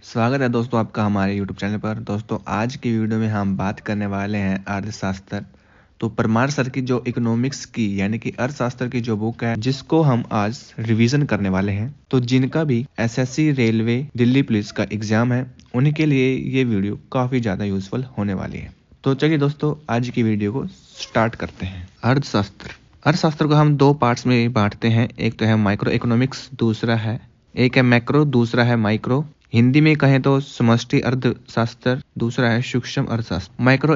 स्वागत है दोस्तों आपका हमारे YouTube चैनल पर। दोस्तों आज की वीडियो में हम बात करने वाले हैं अर्थशास्त्र। तो परमार सर की जो इकोनॉमिक्स की यानी कि अर्थशास्त्र की जो बुक है जिसको हम आज रिवीजन करने वाले हैं, तो जिनका भी एसएससी, रेलवे, दिल्ली पुलिस का एग्जाम है उनके लिए ये वीडियो काफ़ी ज़्यादा यूजफुल होने वाली है। तो चलिए दोस्तों आज की वीडियो को स्टार्ट करते हैं। अर्थशास्त्र को हम दो पार्ट्स में बांटते हैं, एक तो है माइक्रो इकोनॉमिक्स, एक है मैक्रो, दूसरा है माइक्रो। हिंदी में कहें तो समष्टि अर्थशास्त्र, दूसरा है सूक्ष्म अर्थशास्त्र। मैक्रो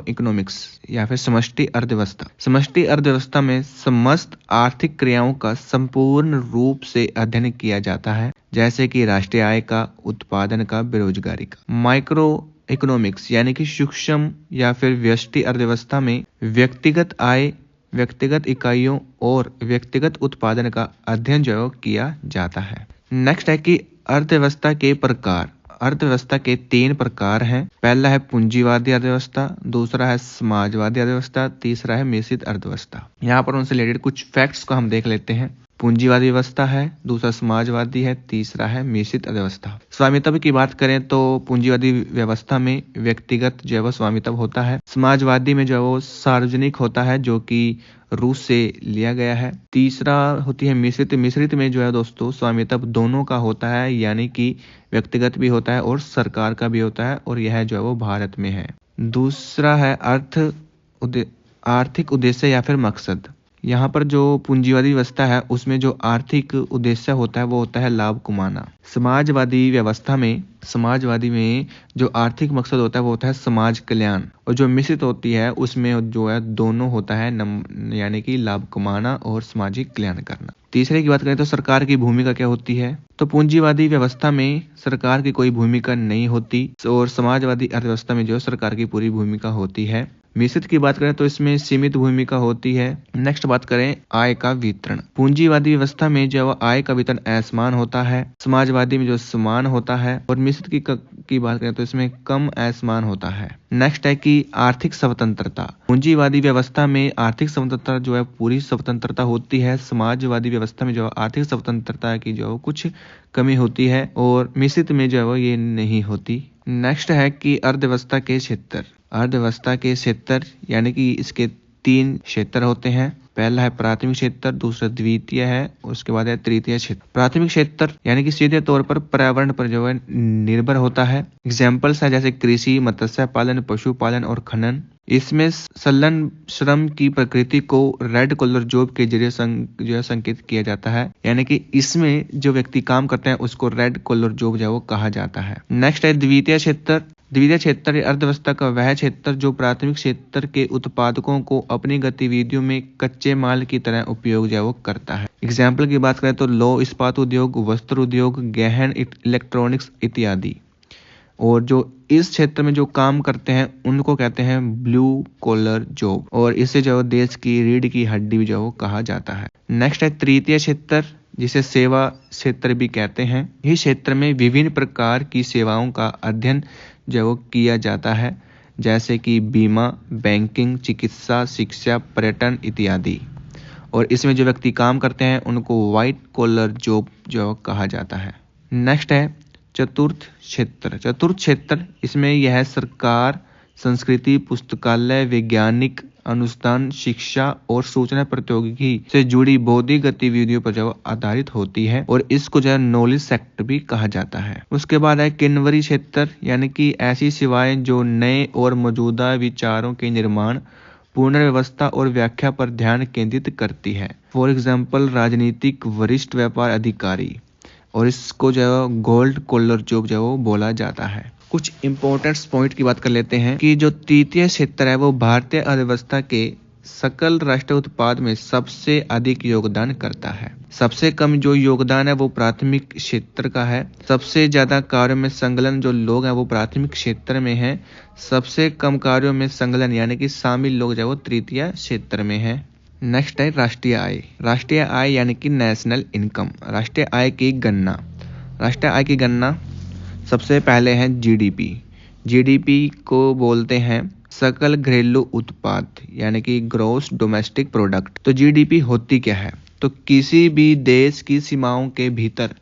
इकोनॉमिक्स या फिर समष्टि अर्थव्यवस्था। समष्टि अर्थव्यवस्था में समस्त आर्थिक क्रियाओं का संपूर्ण रूप से अध्ययन किया जाता है, जैसे कि राष्ट्रीय आय का, उत्पादन का, बेरोजगारी का। माइक्रो इकोनॉमिक्स यानी कि सूक्ष्म या फिर व्यष्टि अर्थव्यवस्था में व्यक्तिगत आय, व्यक्तिगत इकाइयों और व्यक्तिगत उत्पादन का अध्ययन जो किया जाता है। नेक्स्ट है कि अर्थव्यवस्था के प्रकार। अर्थव्यवस्था के 3 प्रकार हैं। पहला है पूंजीवादी अर्थव्यवस्था, दूसरा है समाजवादी अर्थव्यवस्था, तीसरा है मिश्रित अर्थव्यवस्था। यहाँ पर उनसे रिलेटेड कुछ फैक्ट्स को हम देख लेते हैं। पूंजीवादी व्यवस्था है, दूसरा समाजवादी है, तीसरा है मिश्रित अर्थव्यवस्था। स्वामित्व की बात करें तो पूंजीवादी व्यवस्था में व्यक्तिगत जो है वो स्वामित्व होता है। समाजवादी में जो है वो सार्वजनिक होता है, जो कि रूस से लिया गया है। तीसरा होती है मिश्रित। मिश्रित में जो है दोस्तों स्वामित्व दोनों का होता है, यानी कि व्यक्तिगत भी होता है और सरकार का भी होता है, और यह जो है वो भारत में है। दूसरा है आर्थिक उद्देश्य या फिर मकसद। यहाँ पर जो पूंजीवादी व्यवस्था है उसमें जो आर्थिक उद्देश्य होता है वो होता है लाभ कमाना। समाजवादी में जो आर्थिक मकसद होता है वो होता है समाज कल्याण, और जो मिश्रित होती है उसमें जो है दोनों होता है, यानी कि लाभ कमाना और सामाजिक कल्याण करना। तीसरे की बात करें तो सरकार की भूमिका क्या होती है, तो पूंजीवादी व्यवस्था में सरकार की कोई भूमिका नहीं होती, और समाजवादी अर्थव्यवस्था में जो सरकार की पूरी भूमिका होती है। मिश्रित की बात करें तो इसमें सीमित भूमिका होती है। नेक्स्ट बात करें आय का वितरण। पूंजीवादी व्यवस्था में जो आय का वितरण असमान होता है, समाजवादी में जो समान होता है, और मिश्रित की बात करें तो इसमें कम असमान होता है। नेक्स्ट है कि आर्थिक स्वतंत्रता। पूंजीवादी व्यवस्था में आर्थिक स्वतंत्रता जो है पूरी स्वतंत्रता होती है, समाजवादी व्यवस्था में जो आर्थिक स्वतंत्रता की जो कुछ कमी होती है, और मिश्रित में जो है ये नहीं होती। नेक्स्ट है कि अर्थव्यवस्था के क्षेत्र यानी कि इसके 3 क्षेत्र होते हैं। पहला है प्राथमिक क्षेत्र, दूसरा द्वितीय है, उसके बाद है तृतीय क्षेत्र। प्राथमिक क्षेत्र यानी कि सीधे तौर पर पर्यावरण पर जो है निर्भर होता है। एग्जाम्पल्स है जैसे कृषि, मत्स्य पालन, पशुपालन और खनन। इसमें संलग्न श्रम की प्रकृति को रेड कॉलर जॉब के जरिए जो है संकेत किया जाता है, यानी कि इसमें जो व्यक्ति काम करते हैं उसको रेड कॉलर जॉब जो है वो कहा जाता है। नेक्स्ट है द्वितीय क्षेत्र। द्वितीय क्षेत्र अर्थव्यवस्था का वह क्षेत्र जो प्राथमिक क्षेत्र के उत्पादकों को अपनी गतिविधियों में कच्चे माल की तरह उपयोग जो वो करता है। एग्जाम्पल की बात करें तो लौह इस्पात उद्योग, वस्त्र उद्योग, गहन इलेक्ट्रॉनिक्स इत्यादि। और जो इस क्षेत्र में जो काम करते हैं उनको कहते हैं ब्लू कॉलर जॉब, और इसे जो देश की रीढ़ की हड्डी जो कहा जाता है। नेक्स्ट है तृतीय क्षेत्र, जिसे सेवा क्षेत्र भी कहते हैं। इस क्षेत्र में विभिन्न प्रकार की सेवाओं का अध्ययन जो किया जाता है, जैसे कि बीमा, बैंकिंग, चिकित्सा, शिक्षा, पर्यटन इत्यादि। और इसमें जो व्यक्ति काम करते हैं उनको व्हाइट कॉलर जॉब जो कहा जाता है। नेक्स्ट है चतुर्थ क्षेत्र। इसमें यह सरकार, संस्कृति, पुस्तकालय, वैज्ञानिक अनुसंधान, शिक्षा और सूचना प्रौद्योगिकी से जुड़ी बौद्धिक गतिविधियों पर जो आधारित होती है, और इसको जो नॉलेज सेक्टर भी कहा जाता है। उसके बाद है किन्वरी क्षेत्र, यानी कि ऐसी सेवाएं जो नए और मौजूदा विचारों के निर्माण, पुनर्व्यवस्था और व्याख्या पर ध्यान केंद्रित करती है। फॉर एग्जाम्पल राजनीतिक वरिष्ठ व्यापार अधिकारी, और इसको जो गोल्ड कॉलर जॉब जो बोला जाता है। कुछ इंपॉर्टेंट पॉइंट की बात कर लेते हैं कि जो तृतीय क्षेत्र है वो भारतीय अर्थव्यवस्था के सकल राष्ट्रीय उत्पाद में सबसे अधिक योगदान करता है। सबसे कम जो योगदान है वो प्राथमिक क्षेत्र का है। सबसे ज्यादा कार्यों में संलग्न जो लोग हैं वो प्राथमिक क्षेत्र में हैं। सबसे कम कार्यों में संलग्न यानी कि शामिल लोग जो वो तृतीय क्षेत्र में है। नेक्स्ट है राष्ट्रीय आय यानी कि नेशनल इनकम। राष्ट्रीय आय की गणना सबसे पहले है जीडीपी को बोलते हैं सकल घरेलू उत्पाद, यानी कि ग्रॉस डोमेस्टिक प्रोडक्ट। तो जीडीपी होती क्या है, तो किसी भी देश की सीमाओं के भीतर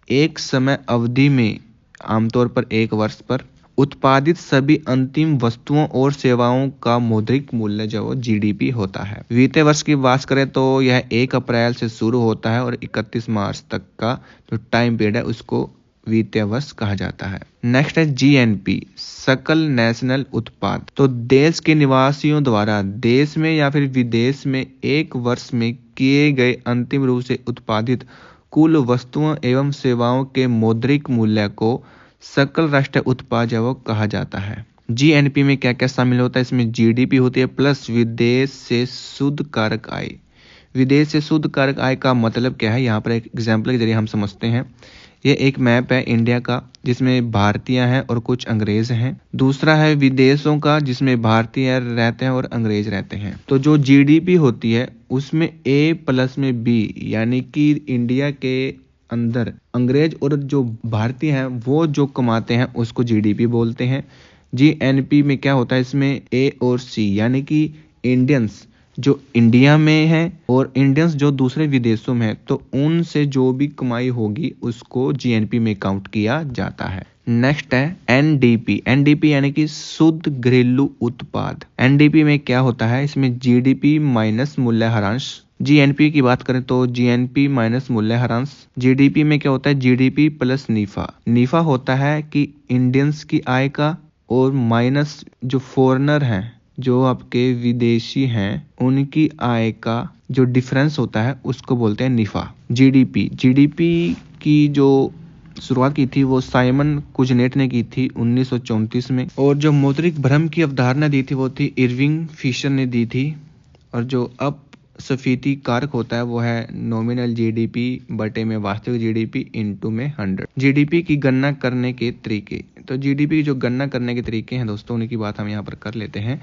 एक समय अवधि में, आमतौर पर 1 वर्ष पर, उत्पादित सभी अंतिम वस्तुओं और सेवाओं का मौद्रिक मूल्य जो जीडीपी होता है। वित्तीय वर्ष की बात करें तो यह 1 अप्रैल से शुरू होता है और 31 मार्च तक का जो टाइम पीरियड है उसको वित्तीय वर्ष कहा जाता है। नेक्स्ट है जीएनपी, सकल नेशनल उत्पाद। तो देश के निवासियों द्वारा देश में या फिर विदेश में 1 वर्ष में किए गए अंतिम रूप से उत्पादित कुल वस्तुओं एवं सेवाओं के मौद्रिक मूल्य को सकल राष्ट्रीय उत्पाद जो वो कहा जाता है। जीएनपी में क्या क्या शामिल होता है? इसमें जीडीपी होती है प्लस विदेश से शुद्ध कारक आय। विदेश से शुद्ध कारक आय का मतलब क्या है, यहाँ पर एक एग्जाम्पल के जरिए हम समझते हैं। ये एक मैप है इंडिया का जिसमें भारतीय हैं और कुछ अंग्रेज हैं। दूसरा है विदेशों का जिसमें भारतीय रहते हैं और अंग्रेज रहते हैं। तो जो जीडीपी होती है उसमें ए प्लस में बी, यानी कि इंडिया के अंदर अंग्रेज और जो भारतीय हैं वो जो कमाते हैं उसको जीडीपी बोलते हैं। जीएनपी में क्या होता है, इसमें ए और सी, यानी कि इंडियंस जो इंडिया में है और इंडियंस जो दूसरे विदेशों में है, तो उनसे जो भी कमाई होगी उसको जीएनपी में काउंट किया जाता है। नेक्स्ट है एनडीपी। एनडीपी यानी कि शुद्ध घरेलू उत्पाद। एनडीपी में क्या होता है, इसमें जीडीपी माइनस मूल्यह्रास। जीएनपी की बात करें तो जीएनपी माइनस मूल्यह्रास। जीडीपी में क्या होता है, जीडीपी प्लस नीफा। नीफा होता है कि इंडियंस की आय का और माइनस जो फॉरेनर हैं, जो आपके विदेशी हैं, उनकी आय का जो डिफरेंस होता है उसको बोलते हैं निफा। जीडीपी की जो शुरुआत की थी वो साइमन कुजनेट ने की थी 1934 में, और जो मौद्रिक भ्रम की अवधारणा दी थी वो थी इरविंग फिशर ने दी थी। और जो अपस्फीति कारक होता है वो है नॉमिनल जीडीपी बटे में वास्तविक जीडीपी इनटू में 100। जीडीपी की गणना करने के तरीके। तो जीडीपी की जो गणना करने के तरीके हैं दोस्तों, उनकी बात हम यहाँ पर कर लेते हैं।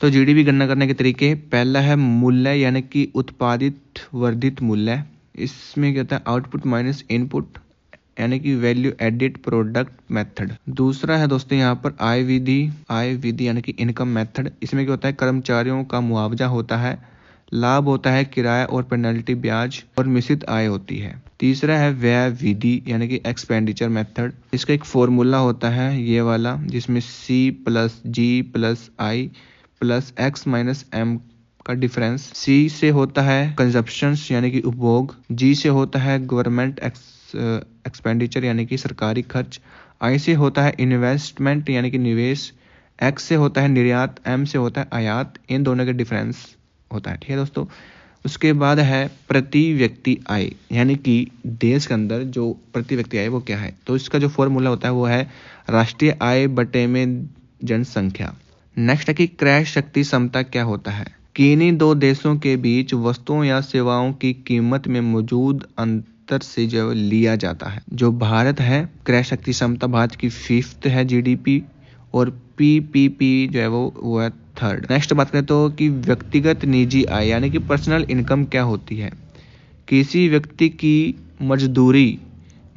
तो जीडीपी गणना करने के तरीके, पहला है मूल्य यानी कि उत्पादित वर्धित मूल्य। इसमें क्या होता है, आउटपुट माइनस इनपुट यानी कि वैल्यू एडिड प्रोडक्ट मेथड। दूसरा है दोस्तों यहाँ पर आय विधि यानी कि इनकम मेथड। इसमें क्या होता है, कर्मचारियों का मुआवजा होता है, लाभ होता है किराया और पेनल्टी ब्याज, और मिश्रित आय होती है। तीसरा है व्यय विधि यानी कि एक्सपेंडिचर मेथड। इसका एक फॉर्मूला होता है ये वाला, जिसमें सी प्लस जी प्लस आई प्लस एक्स माइनस एम का डिफरेंस। सी से होता है कंजप्शंस यानी कि उपभोग। जी से होता है गवर्नमेंट एक्सपेंडिचर यानी कि सरकारी खर्च। आई से होता है इन्वेस्टमेंट यानी कि निवेश। एक्स से होता है निर्यात। एम से होता है आयात। इन दोनों के डिफरेंस होता है। ठीक है दोस्तों। उसके बाद है प्रति व्यक्ति आय, यानी कि देश के अंदर जो प्रति व्यक्ति आय वो क्या है। तो इसका जो फॉर्मूला होता है वो है राष्ट्रीय आय बटे में जनसंख्या। नेक्स्ट है कि क्रय शक्ति क्षमता क्या होता है। किन्हीं दो देशों के बीच वस्तुओं या सेवाओं की कीमत में मौजूद अंतर से जो लिया जाता है। जो भारत है, क्रय शक्ति क्षमता भारत की 5th है जीडीपी, और पीपीपी जो है वो है 3rd। नेक्स्ट बात करें तो कि व्यक्तिगत निजी आय यानी कि पर्सनल इनकम क्या होती है। किसी व्यक्ति की मजदूरी,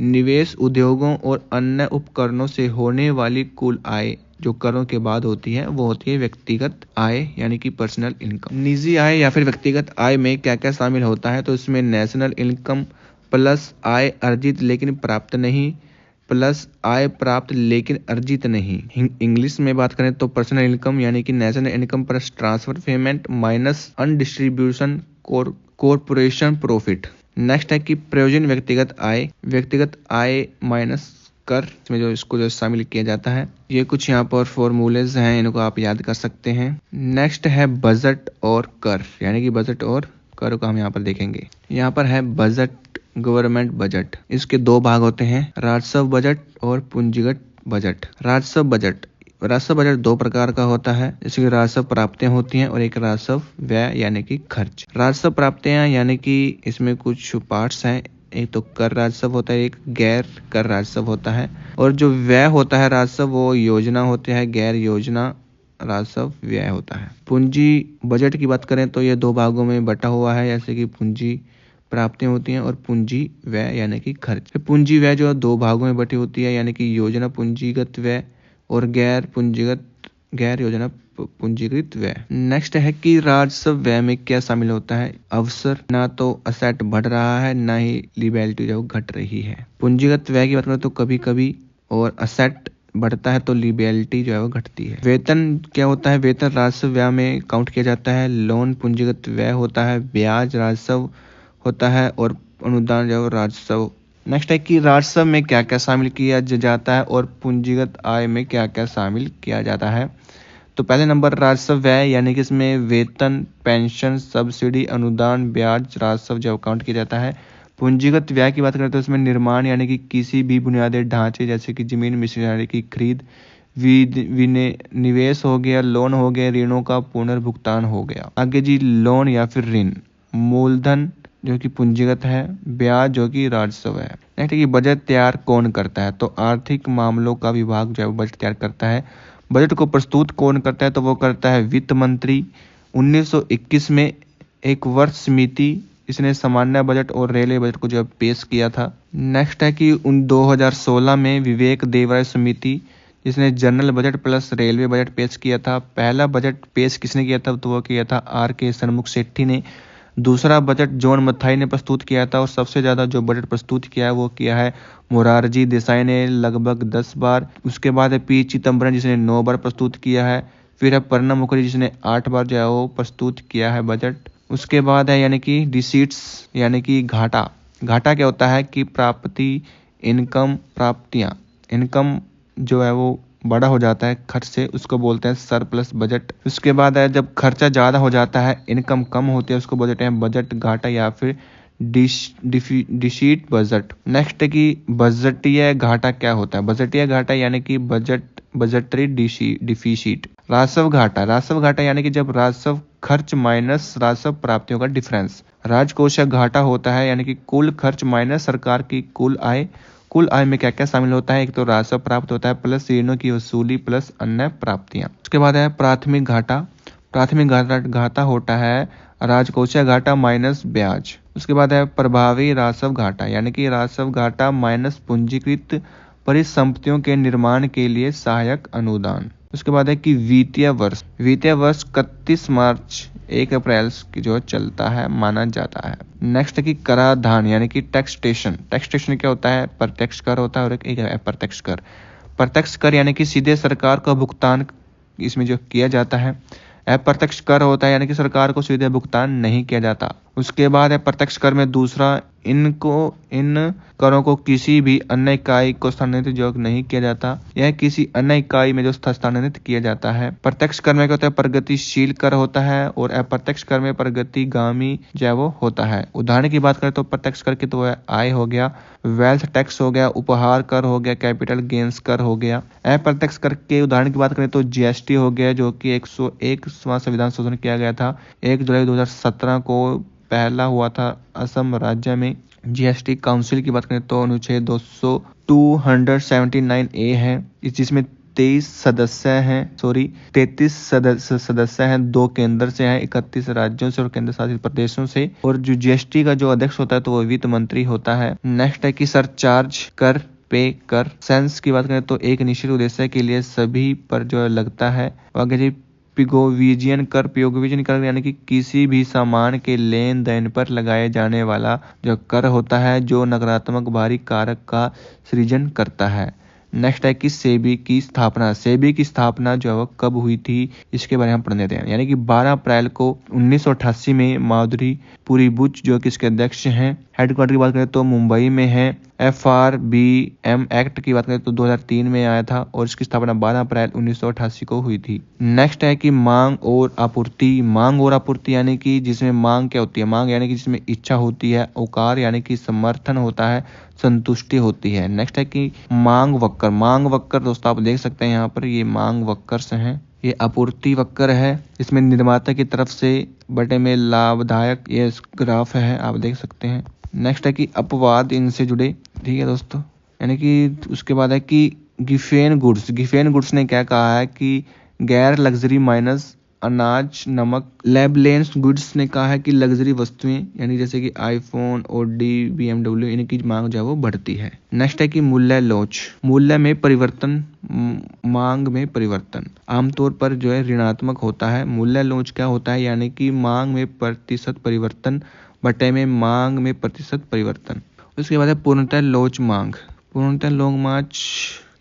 निवेश, उद्योगों और अन्य उपकरणों से होने वाली कुल आय जो करों के बाद होती है वो होती है व्यक्तिगत आय यानी कि पर्सनल इनकम। निजी आय या फिर व्यक्तिगत आय में क्या क्या शामिल होता है, तो इसमें नेशनल इनकम प्लस आय अर्जित लेकिन प्राप्त नहीं, प्लस आय प्राप्त लेकिन अर्जित नहीं। इंग्लिश में बात करें तो पर्सनल इनकम यानी कि national income plus transfer payment minus undistribution corporation profit. Next है कि प्रयोजन व्यक्तिगत आय माइनस कर, इसमें जो इसको जो शामिल किया जाता है। ये कुछ यहाँ पर फॉर्मूलेज हैं, इनको आप याद कर सकते हैं। नेक्स्ट है बजट और कर, यानी कि बजट और कर को हम यहाँ पर देखेंगे। यहाँ पर है बजट, गवर्नमेंट बजट। इसके 2 भाग होते हैं, राजस्व बजट और पूंजीगत बजट। राजस्व बजट 2 प्रकार का होता है, जैसे कि राजस्व प्राप्तियां होती हैं और एक राजस्व व्यय यानी कि खर्च। राजस्व प्राप्तियां यानी कि इसमें कुछ पार्ट्स हैं, एक तो कर राजस्व होता है, एक गैर कर राजस्व होता है, और जो व्यय होता है राजस्व वो योजना होता है, गैर योजना राजस्व व्यय होता है। पूंजी बजट की बात करें तो ये 2 भागों में बटा हुआ है, जैसे कि पूंजी प्राप्तियां होती हैं और पूंजी व्यय यानी कि खर्च। पूंजी व्यय जो 2 भागों में बटी होती है, यानी कि योजना पूंजीगत व्यय और गैर पूंजीगत गैर योजना पूंजीकृत व्यय। नेक्स्ट है कि राजस्व व्यय में क्या शामिल होता है। अवसर, ना तो असेट बढ़ रहा है ना ही लिएबिलिटी जो घट रही है। पूंजीगत व्यय की बात करें तो कभी कभी और असेट बढ़ता है तो लिएबिलिटी जो है वो घटती है। वेतन क्या होता है। वेतन राजस्व व्यय में काउंट किया जाता है। लोन पूंजीगत व्यय होता है। ब्याज राजस्व होता है और अनुदान जो है राजस्व। नेक्स्ट है कि राजस्व में क्या क्या शामिल किया जाता है और पूंजीगत आय में क्या क्या शामिल किया जाता है। तो पहले नंबर राजस्व व्यय यानी कि इसमें वेतन, पेंशन, सब्सिडी, अनुदान, ब्याज राजस्व जो काउंट किया जाता है। पूंजीगत व्यय की बात करें तो इसमें निर्माण यानी कि किसी भी बुनियादी ढांचे जैसे कि जमीन मशीनरी की खरीद, निवेश हो गया, लोन हो गया, ऋणों का पुनर्भुगतान हो गया। आगे जी लोन या फिर ऋण। मूलधन जो कि पूंजीगत है, ब्याज जो कि राजस्व है। नेक्स्ट है कि बजट तैयार कौन करता है। तो आर्थिक मामलों का विभाग जो है बजट तैयार करता है। बजट को प्रस्तुत कौन करता है। तो वो करता है वित्त मंत्री। 1921 में एक वर्ष समिति इसने सामान्य बजट और रेलवे बजट को जो पेश किया था। नेक्स्ट है कि 2016 में विवेक देवराय समिति जिसने general budget plus railway budget पेश किया था। पहला बजट पेश किसने किया था। तो वो किया था R.K. सन्मुख शेट्टी ने। दूसरा बजट जॉन मथाई ने प्रस्तुत किया था और सबसे ज़्यादा जो बजट प्रस्तुत किया है वो किया है मोरारजी देसाई ने लगभग 10 बार। उसके बाद है P. चिदम्बरम जिसने 9 बार प्रस्तुत किया है। फिर है प्रणब मुखर्जी जिसने 8 बार जो है वो प्रस्तुत किया है बजट। उसके बाद है यानी कि डिसीट्स यानी कि घाटा। घाटा क्या होता है कि प्राप्ति, इनकम, प्राप्तियाँ, इनकम जो है वो बड़ा हो जाता है खर्च से, उसको बोलते हैं सरप्लस बजट। उसके बाद है जब खर्चा ज़्यादा हो जाता है, इनकम कम होती है, उसको बोलते हैं बजट घाटा या फिर डिसीट बजट। नेक्स्ट है कि बजटीय घाटा क्या होता है। बजटीय घाटा यानी कि बजटरी डिफिसिट। राजस्व घाटा। राजस्व घाटा यानी कि जब राजस्व खर्च माइनस राजस्व प्राप्तियों का डिफरेंस। राजकोषीय घाटा होता है यानी कि कुल खर्च माइनस सरकार की कुल आय। कुल आय में क्या क्या शामिल होता है। एक तो राजस्व प्राप्त होता है प्लस ऋणों की वसूली प्लस अन्य प्राप्तियां। उसके बाद है प्राथमिक घाटा। प्राथमिक घाटा होता है राजकोषीय घाटा माइनस ब्याज। उसके बाद है प्रभावी राजस्व घाटा यानी कि राजस्व घाटा माइनस पूंजीकृत परिसंपत्तियों के निर्माण के लिए सहायक अनुदान। उसके बाद है कि वित्तीय वर्ष। वित्तीय वर्ष 31 मार्च 1 अप्रैल की जो चलता है माना जाता है। नेक्स्ट है कि कराधान यानी कि टैक्सेशन। टैक्सेशन क्या होता है। प्रत्यक्ष कर होता है और एक अप्रत्यक्ष कर। प्रत्यक्ष कर यानी कि सीधे सरकार का भुगतान इसमें जो किया जाता है। अप्रत्यक्ष कर होता है यानी कि सरकार को सीधे भुगतान नहीं किया जाता। उसके बाद है प्रत्यक्ष कर में दूसरा, इन करों को किसी भी अन्य इकाई को स्थानांतरित जो नहीं किया जाता, यह किसी अन्य इकाई में जो स्थानांतरित किया जाता है। प्रत्यक्ष कर में क्या होता है प्रगतिशील कर होता है और अप्रत्यक्ष कर में प्रगतिगामी जो वो होता है। उदाहरण की बात करें तो प्रत्यक्ष कर की तो आय हो गया, वेल्थ टैक्स हो गया, उपहार कर हो गया, कैपिटल गेन्स कर हो गया। अप्रत्यक्ष कर के उदाहरण की बात करें तो GST हो गया जो कि 101वां संविधान संशोधन किया गया था 1 जुलाई 2017 को पहला हुआ था असम राज्य में। GST काउंसिल की बात करें तो अनुच्छेद 279A है जिसमें 33 सदस्य हैं, 2 केंद्र से हैं, 31 राज्यों से और केंद्र शासित प्रदेशों से। और जो GST का जो अध्यक्ष होता है तो वो वित्त मंत्री होता है। नेक्स्ट है कि सरचार्ज कर, पे कर। सेंस की बात करें तो एक निश्चित उद्देश्य के लिए सभी पर जो लगता है। आगे जी पिगोविजन कर यानी कि किसी भी सामान के लेन देन पर लगाए जाने वाला जो कर होता है जो नकारात्मक भारी कारक का सृजन करता है। नेक्स्ट है कि सेबी की स्थापना। सेबी की स्थापना जो है वो कब हुई थी इसके बारे में हम पढ़ने देते हैं। यानी कि 12 अप्रैल को 1988 में माधुरी पुरी बुच जो कि इसके अध्यक्ष हैं। हेडक्वार्टर की बात करें तो मुंबई में है। FRBM एक्ट की बात करें तो 2003 में आया था और इसकी स्थापना 12 अप्रैल 1988 को हुई थी। नेक्स्ट है कि मांग और आपूर्ति। मांग और आपूर्ति यानी कि जिसमें मांग क्या होती है। मांग यानी कि जिसमें इच्छा होती है। औकार यानी कि समर्थन होता है, संतुष्टि होती है। नेक्स्ट है कि मांग वक्र। मांग वक्र दोस्तों आप देख सकते हैं यहाँ पर ये मांग वक्र से हैं। ये आपूर्ति वक्र है, इसमें निर्माता की तरफ से बटे में लाभदायक ये ग्राफ है, आप देख सकते हैं। नेक्स्ट है कि अपवाद इनसे जुड़े, ठीक है दोस्तों। यानी कि उसके बाद है कि गिफेन गुड्स। गिफेन गुड्स ने क्या कहा है कि गैर लग्जरी माइनस अनाज, नमक। लेबलेंस गुड्स ने कहा है कि लग्जरी वस्तुएं यानी जैसे कि आईफोन, ऑडी, BMW इनकी मांग जो है वो बढ़ती है। नेक्स्ट है कि मूल्य लोच, मूल्य में परिवर्तन, मांग में परिवर्तन आमतौर पर जो है ऋणात्मक होता है। मूल्य लोच क्या होता है, यानी कि मांग में प्रतिशत परिवर्तन बटे में मांग में प्रतिशत परिवर्तन। उसके बाद है पूर्णतः लोच मांग, पूर्णतः लोच मांग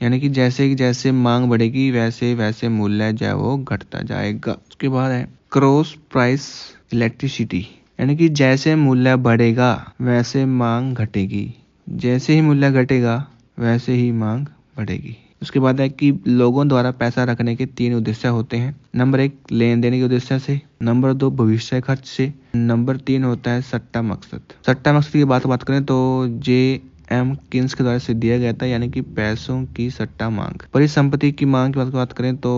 यानी कि जैसे मांग बढ़ेगी वैसे वैसे मूल्य जो है वो घटता जाएगा। उसके बाद है क्रॉस प्राइस इलेक्ट्रिसिटी, यानी कि जैसे मूल्य बढ़ेगा वैसे मांग घटेगी, जैसे ही मूल्य घटेगा वैसे ही मांग बढ़ेगी। उसके बाद है कि लोगों द्वारा पैसा रखने के 3 उद्देश्य होते हैं। नंबर 1 लेन देन के उद्देश्य से, नंबर 2 भविष्य खर्च से, नंबर 3 होता है सट्टा मकसद। सट्टा मकसद की बात करें तो J.M. किन्स के द्वारा से दिया गया था, यानी कि पैसों की सट्टा मांग। परिसंपत्ति की मांग की बात करें तो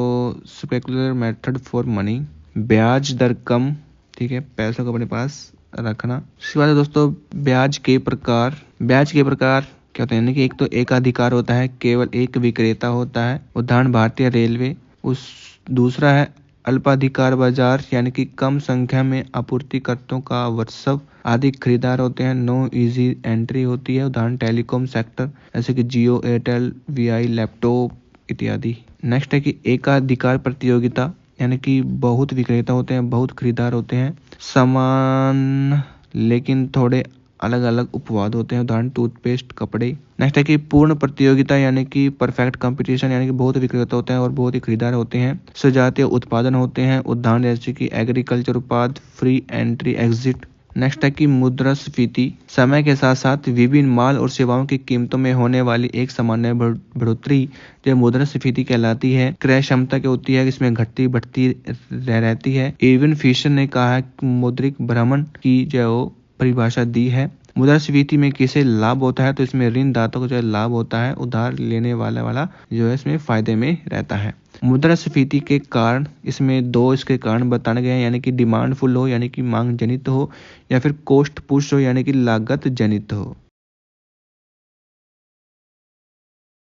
स्पेकुलर मेथड फॉर मनी, ब्याज दर कम, ठीक है, पैसों को अपने पास रखना। उसके बाद दोस्तों ब्याज के प्रकार, ब्याज के प्रकार क्या होता है, यानी कि एक तो एकाधिकार होता है, केवल एक विक्रेता होता है, उदाहरण भारतीय रेलवे। उस दूसरा है अल्पाधिकार बाजार, यानी कि कम संख्या में आपूर्तिकर्ताओं का वर्चस्व, अधिक खरीदार होते हैं, नो इजी एंट्री होती है, उदाहरण टेलीकॉम सेक्टर जैसे कि जियो, एयरटेल, VI, लैपटॉप इत्यादि। नेक्स्ट है कि एकाधिकार प्रतियोगिता, यानी कि बहुत विक्रेता होते हैं, बहुत खरीदार होते हैं, समान लेकिन थोड़े अलग अलग उपवाद होते हैं, उदाहरण टूथपेस्ट, कपड़े। नेक्स्ट है कि पूर्ण प्रतियोगिता, यानी कि परफेक्ट कंपटीशन, यानी कि बहुत विक्रेता होते हैं और बहुत ही खरीदार होते हैं, सजातीय उत्पादन होते हैं, उदाहरण जैसे कि एग्रीकल्चर उत्पाद, फ्री एंट्री एग्जिट। नेक्स्ट है कि मुद्रास्फीति, समय के साथ साथ विभिन्न माल और सेवाओं की कीमतों में होने वाली एक सामान्य बढ़ोतरी जो मुद्रास्फीति कहलाती है। क्रय क्षमता क्या होती है, इसमें घटती बढ़ती रहती है। एवन फिशर ने कहा है मौद्रिक भ्रमण की जो परिभाषा दी है। मुद्रास्फीति में किसे लाभ होता है, तो इसमें ऋणदाता को जो है लाभ होता है, उधार लेने वाला जो है इसमें फायदे में रहता है। मुद्रास्फीति के कारण इसमें 2 इसके कारण बताने गए हैं, यानी कि डिमांड फुल हो यानी कि मांग जनित हो, या फिर कॉस्ट पुश हो यानी कि लागत जनित हो।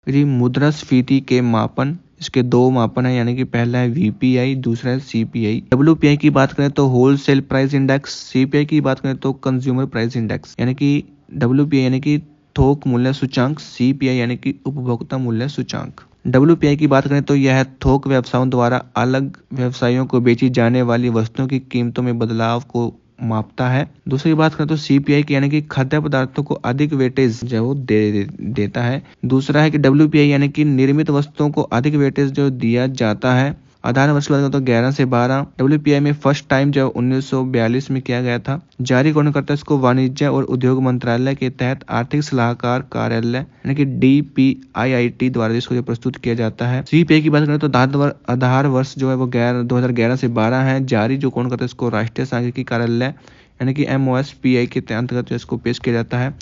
मुद्रास्फीति के मापन, इसके 2 मापन है, यानी कि पहला है VPI, दूसरा है CPI। WPI की बात करें तो होलसेल प्राइस इंडेक्स, CPI की बात करें तो कंज्यूमर प्राइस इंडेक्स। यानी कि WPI यानी कि थोक मूल्य सूचांक, CPI यानी कि उपभोक्ता मूल्य सूचांक। WPI की बात करें तो यह थोक व्यवसायों द्वारा अलग व्यवसायों को बेची जाने वाली वस्तुओं की कीमतों में बदलाव को मापता है। दूसरी बात करें तो CPI की, यानी कि खाद्य पदार्थों को अधिक वेटेज जो वो देता है। दूसरा है कि WPI यानी कि निर्मित वस्तुओं को अधिक वेटेज जो दिया जाता है। आधार वर्ष की बात करें तो 11 से 12। WPI में फर्स्ट टाइम जो 1942 में किया गया था। जारी कौन करता है इसको, वाणिज्य और उद्योग मंत्रालय के तहत आर्थिक सलाहकार कार्यालय यानी कि DPIIT द्वारा इसको जो प्रस्तुत किया जाता है। CPI की बात करें तो आधार वर्ष जो है वो 2011 से 12 है। जारी जो कौन करता है इसको, राष्ट्रीय सांख्यिकी कार्यालय यानी कि MOSPI के अंतर्गत इसको पेश किया जाता है।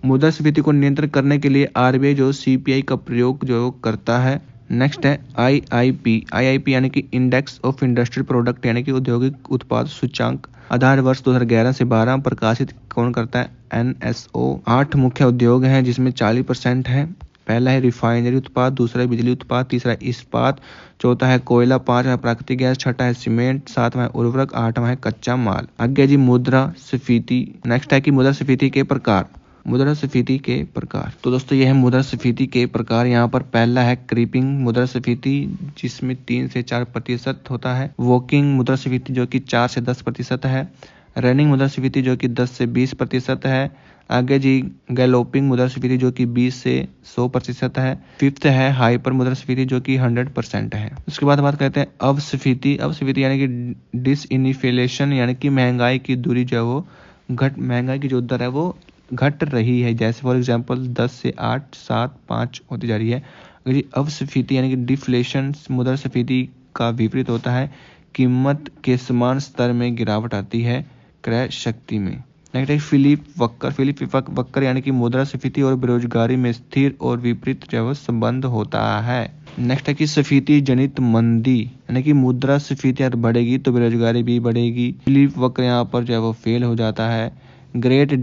मुद्रास्फीति को नियंत्रित करने के लिए RBI जो CPI का प्रयोग जो करता है। नेक्स्ट है IIP यानी कि इंडेक्स ऑफ इंडस्ट्रियल प्रोडक्ट, यानी कि औद्योगिक उत्पाद सूचांक। आधार वर्ष 2011 से 12 प्रकाशित कौन करता है, NSO। 8 मुख्य उद्योग हैं जिसमें 40% है। पहला है रिफाइनरी उत्पाद, दूसरा है बिजली उत्पाद, तीसरा है इस्पात, चौथा है कोयला, 5वां है प्राकृतिक गैस, छठा है सीमेंट, 7वां है उर्वरक, 8वां है कच्चा माल। आगे जी मुद्रास्फीति। नेक्स्ट है कि मुद्रास्फीति के प्रकार, मुद्रास्फीति के प्रकार। तो दोस्तों यह है मुद्रास्फीति के प्रकार। यहाँ पर पहला है क्रीपिंग मुद्रास्फीति जिसमें 3 से 4% होता है। वॉकिंग मुद्रास्फीति जो कि 4 से 10% है। रनिंग मुद्रास्फीति जो कि 10 से 20% है। आगे जी गैलोपिंग मुद्रास्फीति जो कि 20 से 100% है। फिफ्थ है हाइपर मुद्रास्फीति जो कि 100% है। उसके बाद बात करते हैं अवस्फीति। अवस्फीति यानी कि डिसइन्फ्लेशन, यानी कि महंगाई की दूरी जो है वो महंगाई की जो दर है वो घट रही है। जैसे फॉर एग्जांपल 10 से 8, 7, 5 होती जा रही है। अगर अवस्फीति यानी कि डिफ्लेशन मुद्रास्फीति का विपरीत होता है। कीमत के समान स्तर में गिरावट आती है क्रय शक्ति में। नेक्स्ट है फिलिप वक्कर यानी कि मुद्रास्फीति और बेरोजगारी में स्थिर और विपरीत जो संबंध होता है। नेक्स्ट है कि स्फीति जनित मंदी, यानी कि मुद्रास्फीति अगर बढ़ेगी तो बेरोजगारी भी बढ़ेगी। फिलिप वक्र यहाँ पर जो है वो फेल हो जाता है। ग्रेट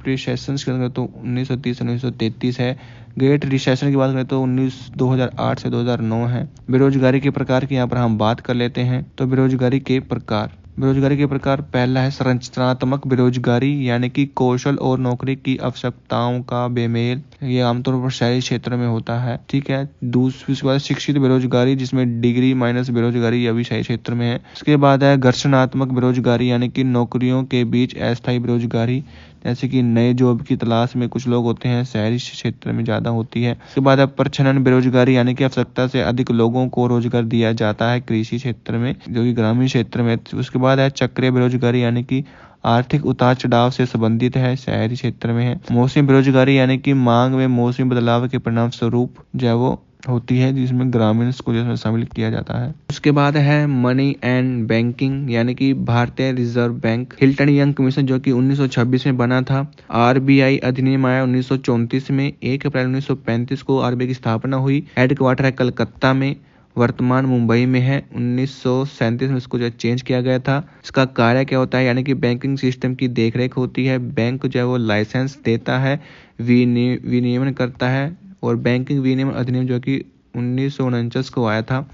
रिसेशन की बात करें तो 1930 से 1933 है। ग्रेट रिसेशन की बात करें तो 2008 से 2009 है। बेरोजगारी के प्रकार की यहाँ पर हम बात कर लेते हैं। तो बेरोजगारी के प्रकार पहला है संरचनात्मक बेरोजगारी, यानी कि कौशल और नौकरी की आवश्यकताओं का बेमेल। ये आमतौर पर शहरी क्षेत्र में होता है, ठीक है। दूसरी उसके बाद शिक्षित बेरोजगारी, जिसमें डिग्री माइनस बेरोजगारी, यह भी शहरी क्षेत्र में है। उसके बाद है घर्षणात्मक बेरोजगारी, यानी कि नौकरियों के बीच अस्थायी बेरोजगारी, जैसे कि नए जॉब की तलाश में कुछ लोग होते हैं, शहरी क्षेत्र में ज़्यादा होती है। उसके बाद है प्रच्छन्न बेरोजगारी, यानी कि आवश्यकता से अधिक लोगों को रोजगार दिया जाता है कृषि क्षेत्र में, जो कि ग्रामीण क्षेत्र में। उसके बाद है चक्रीय बेरोजगारी, यानी कि आर्थिक उतार चढ़ाव से संबंधित है, शहरी क्षेत्र में है। मौसमी बेरोजगारी, यानी कि मांग में मौसमी बदलाव के परिणाम स्वरूप जो है वो होती है, जिसमें ग्रामीण को जिसमें शामिल किया जाता है। उसके बाद है मनी एंड बैंकिंग, यानी कि भारतीय reserve bank. Hilton young commission जो कि 1926 में बना था। आरबीआई अधिनियम आया 1934 में। 1 अप्रैल 1935 को आरबीआई की स्थापना हुई। हेडक्वार्टर है कलकत्ता में, वर्तमान मुंबई में है। 1937 में इसको जो चेंज किया गया था। इसका कार्य क्या होता है, यानी कि बैंकिंग सिस्टम की देखरेख होती है। बैंक जो है वो लाइसेंस देता है, विनियमन करता है, और बैंकिंग विनियमन अधिनियम जो कि 1949 को आया था।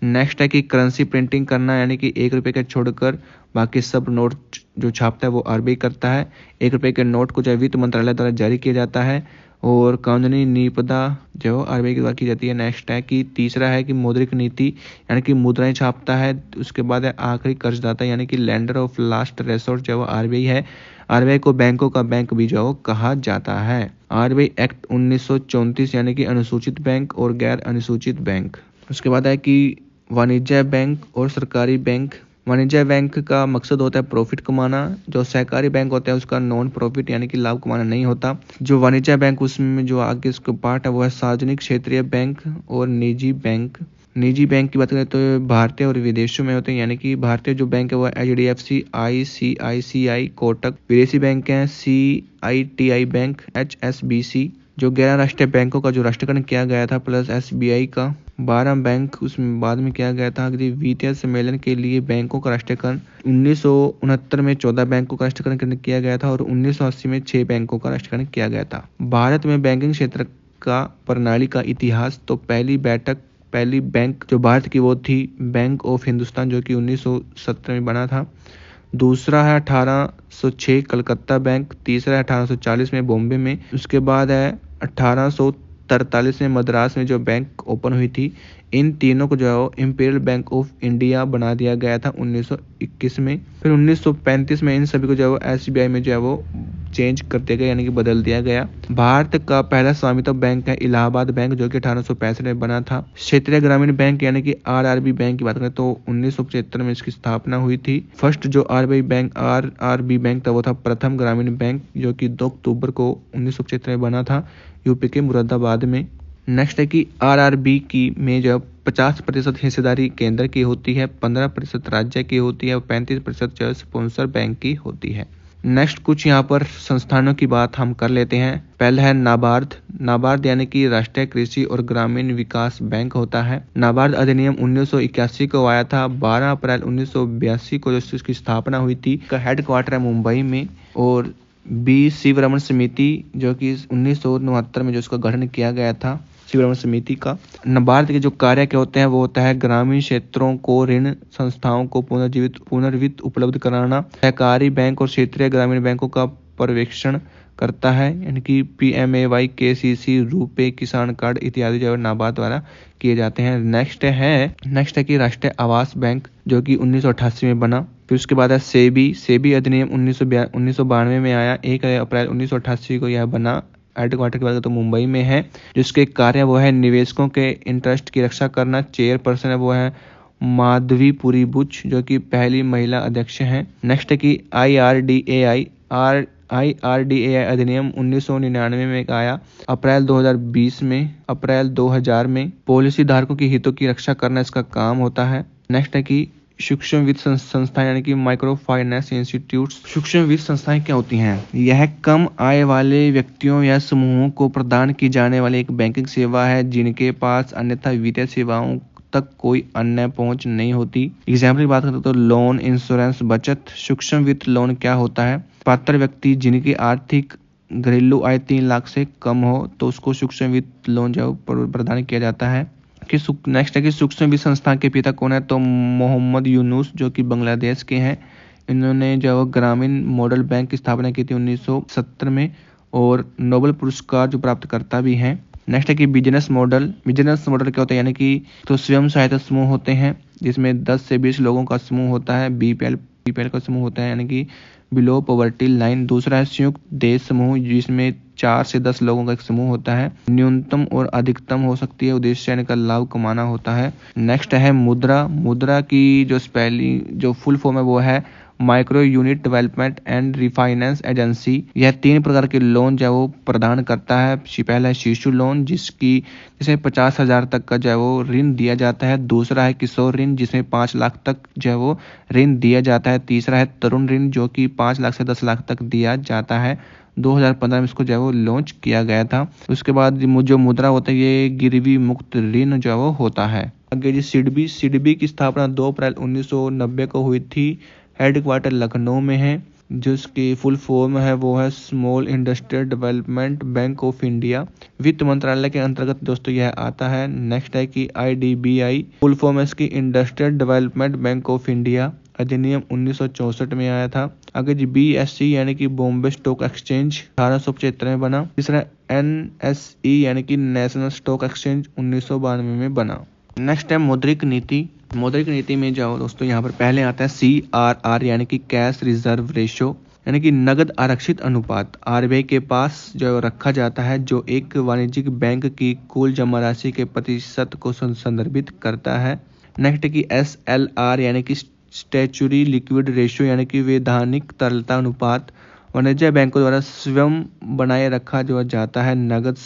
नेक्स्ट है कि करेंसी प्रिंटिंग करना, यानी कि 1 रुपये का छोड़कर बाकी सब नोट जो छापता है वो आरबीआई करता है। 1 रुपये के नोट को जो वित्त मंत्रालय द्वारा जारी किया जाता है, और कानूनी निविदा जो आरबीआई के द्वारा की जाती है। नेक्स्ट है कि तीसरा है कि मौद्रिक नीति, यानी कि मुद्राएं छापता है। उसके बाद है आखिरी कर्जदाता, यानी कि लेंडर ऑफ लास्ट रेसोर्ट जो आरबीआई है। आरबीआई को बैंकों का बैंक भी जो कहा जाता है। आरबीआई एक्ट 1934, यानी कि अनुसूचित बैंक और गैर अनुसूचित बैंक। उसके बाद है कि वाणिज्य बैंक और सरकारी बैंक। वाणिज्य बैंक का मकसद होता है प्रॉफिट कमाना। जो सहकारी बैंक होता है उसका नॉन प्रॉफिट, यानी कि लाभ कमाना नहीं होता। जो वाणिज्य बैंक, उसमें जो आगे इसका पार्ट है वो है सार्वजनिक क्षेत्रीय बैंक और निजी बैंक। निजी बैंक की बात करें तो भारतीय और विदेशों में होते हैं, यानी कि भारतीय जो बैंक है वो एचडीएफसी, आईसीआईसीआई, कोटक। विदेशी बैंक हैं सीआईटीआई बैंक, एचएसबीसी। जो 11 राष्ट्रीय बैंकों का जो राष्ट्रीयकरण किया गया था, प्लस एसबीआई का 12 बैंक उसमें बाद में किया गया था। वित्तीय सम्मेलन के लिए बैंकों का राष्ट्रीयकरण 1969 में 14 बैंकों का राष्ट्रीयकरण किया गया था, और 1980 में 6 बैंकों का राष्ट्रीयकरण किया गया था। भारत में बैंकिंग क्षेत्र का प्रणाली का इतिहास। तो पहली बैंक जो भारत की वो थी बैंक ऑफ हिंदुस्तान, जो कि 1970 में बना था। दूसरा है 1806 कलकत्ता बैंक। तीसरा है 1840 में बॉम्बे में। उसके बाद है 1843 में मद्रास में जो बैंक ओपन हुई थी। इन तीनों को जो है इंपीरियल बैंक ऑफ इंडिया बना दिया गया था 1921 में। फिर 1935 में इन सभी को जो है एसबीआई में जो है वो चेंज कर दिया गया, यानी कि बदल दिया गया। भारत का पहला स्वामित्व बैंक है इलाहाबाद बैंक, जो कि 1865 में बना था। क्षेत्रीय ग्रामीण बैंक, यानी कि आरआरबी बैंक की बात करें तो 1975 में इसकी स्थापना हुई थी। फर्स्ट जो आरआरबी बैंक था वो था प्रथम ग्रामीण बैंक, जो कि 2 अक्टूबर को 1975 में बना था, यूपी के मुरादाबाद में। नेक्स्ट है कि आरआरबी की में जो 50% हिस्सेदारी केंद्र की होती है, 15% राज्य की होती है, और 35% जो स्पॉन्सर बैंक की होती है। नेक्स्ट कुछ यहाँ पर संस्थानों की बात हम कर लेते हैं। पहला है नाबार्ड यानी कि राष्ट्रीय कृषि और ग्रामीण विकास बैंक होता है। नाबार्ड अधिनियम 1981 को आया था। 12 अप्रैल 1982 को जो इसकी स्थापना हुई थी। का हेडक्वार्टर है मुंबई में। और बी शिवरमण समिति जो कि 1969 में जो इसका गठन किया गया था, शिवरमण समिति का। नाबार्ड के जो कार्य क्या होते हैं वो होता है ग्रामीण क्षेत्रों को ऋण संस्थाओं को पुनर्वित्त उपलब्ध कराना, सहकारी बैंक और क्षेत्रीय ग्रामीण बैंकों का पर्यवेक्षण करता है, यानी कि पीएमएवाई, केसीसी, रुपे, किसान कार्ड इत्यादि जो है नाबार्ड द्वारा किए जाते हैं। नेक्स्ट है कि राष्ट्रीय आवास बैंक जो कि 1988 में बना। फिर उसके बाद है सेबी अधिनियम 1992 में आया। 1 अप्रैल 1988 को यह बना। हेडक्वार्टर की बात तो मुंबई में है। जिसके कार्य वो है निवेशकों के इंटरेस्ट की रक्षा करना। चेयरपर्सन है वो है माधवीपुरी बुच, जो कि पहली महिला अध्यक्ष हैं। नेक्स्ट है कि आईआरडीएआई अधिनियम 1999 में आया। अप्रैल 2000 में पॉलिसी धारकों की हितों की रक्षा करना इसका काम होता है। नेक्स्ट है कि सूक्ष्म वित्त संस्थाएं, यानी कि माइक्रो फाइनेंस इंस्टीट्यूट्स। सूक्ष्म वित्त संस्थाएं क्या होती हैं? यह कम आय वाले व्यक्तियों या समूहों को प्रदान की जाने वाली एक बैंकिंग सेवा है जिनके पास अन्यथा वित्तीय सेवाओं तक कोई अन्य पहुंच नहीं होती। एग्जाम्पल की बात करें तो लोन, इंश्योरेंस, बचत। सूक्ष्म वित्त लोन क्या होता है? पात्र व्यक्ति जिनकी आर्थिक घरेलू आय 3 लाख से कम हो तो उसको सूक्ष्म वित्त लोन जो प्रदान किया जाता है। कि नेक्स्ट है कि सूक्ष्म वित्त संस्थान के पिता कौन है, तो मोहम्मद यूनुस जो कि बांग्लादेश के हैं। इन्होंने जो ग्रामीण मॉडल बैंक की स्थापना की थी 1970 में और नोबेल पुरस्कार जो प्राप्तकर्ता भी हैं। नेक्स्ट है कि बिजनेस मॉडल क्या होता है, यानी कि तो स्वयं सहायता समूह होते हैं जिसमें 10 से 20 लोगों का समूह होता है। बीपीएल का समूह होता है, यानी कि बिलो पॉवर्टी लाइन। दूसरा है संयुक्त देश समूह जिसमें 4 से 10 लोगों का एक समूह होता है। न्यूनतम और अधिकतम हो सकती है, उद्देश्य यानी का लाभ कमाना होता है। नेक्स्ट है मुद्रा की जो स्पेलिंग जो फुल फॉर्म है वो है micro unit development and refinance agency. यह 3 प्रकार के लोन जो है वो प्रदान करता है। पहला है शिशु लोन जिसमें 50,000 तक का जो है वो ऋण दिया जाता है। दूसरा है किशोर ऋण जिसमें 5 लाख तक जो है वो ऋण दिया जाता है। तीसरा है तरुण ऋण जो कि 5 लाख से 10 लाख तक दिया जाता है। 2015 में इसको जो है वो लॉन्च किया गया था। उसके बाद जो मुद्रा होता है ये गिरवी मुक्त ऋण जो है वो होता है। आगे जी सिडबी की स्थापना 2 अप्रैल 1990 को हुई थी। हेडक्वार्टर लखनऊ में है। जिसकी फुल फॉर्म है वो है small industrial development bank of India. वित्त मंत्रालय के अंतर्गत दोस्तों यह आता है। नेक्स्ट है कि आईडीबीआई फुल फॉर्म है इसकी industrial development bank of India. अधिनियम 1964 में आया था। आगे जी बीएससी यानी कि बॉम्बे स्टॉक एक्सचेंज 1875 में बना। तीसरा एनएसई यानी कि नेशनल स्टॉक एक्सचेंज 1992 में बना। नेक्स्ट है मौद्रिक नीति में जाओ दोस्तों, यहाँ पर पहले आता है CRR यानी कि कैश रिजर्व रेशो यानी कि नगद आरक्षित अनुपात। आरबीआई के पास जो रखा जाता है जो एक वाणिज्यिक बैंक की कुल जमा राशि के प्रतिशत को संदर्भित करता है। नेक्स्ट है कि SLR यानी कि स्टैच्यूटरी लिक्विड रेशो यानी कि वैधानिक तरलता अनुपात। वाणिज्य बैंकों द्वारा स्वयं बनाए रखा जो जाता है नगद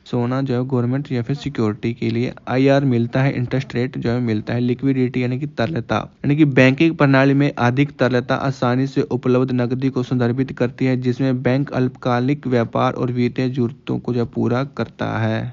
सोना जो है गवर्नमेंट या फिर सिक्योरिटी के लिए। IR मिलता है इंटरेस्ट रेट जो है मिलता है। लिक्विडिटी यानी कि तरलता यानी कि बैंकिंग प्रणाली में अधिक तरलता आसानी से उपलब्ध नकदी को संदर्भित करती है जिसमें बैंक अल्पकालिक व्यापार और वित्तीय जरूरतों को जो पूरा करता है।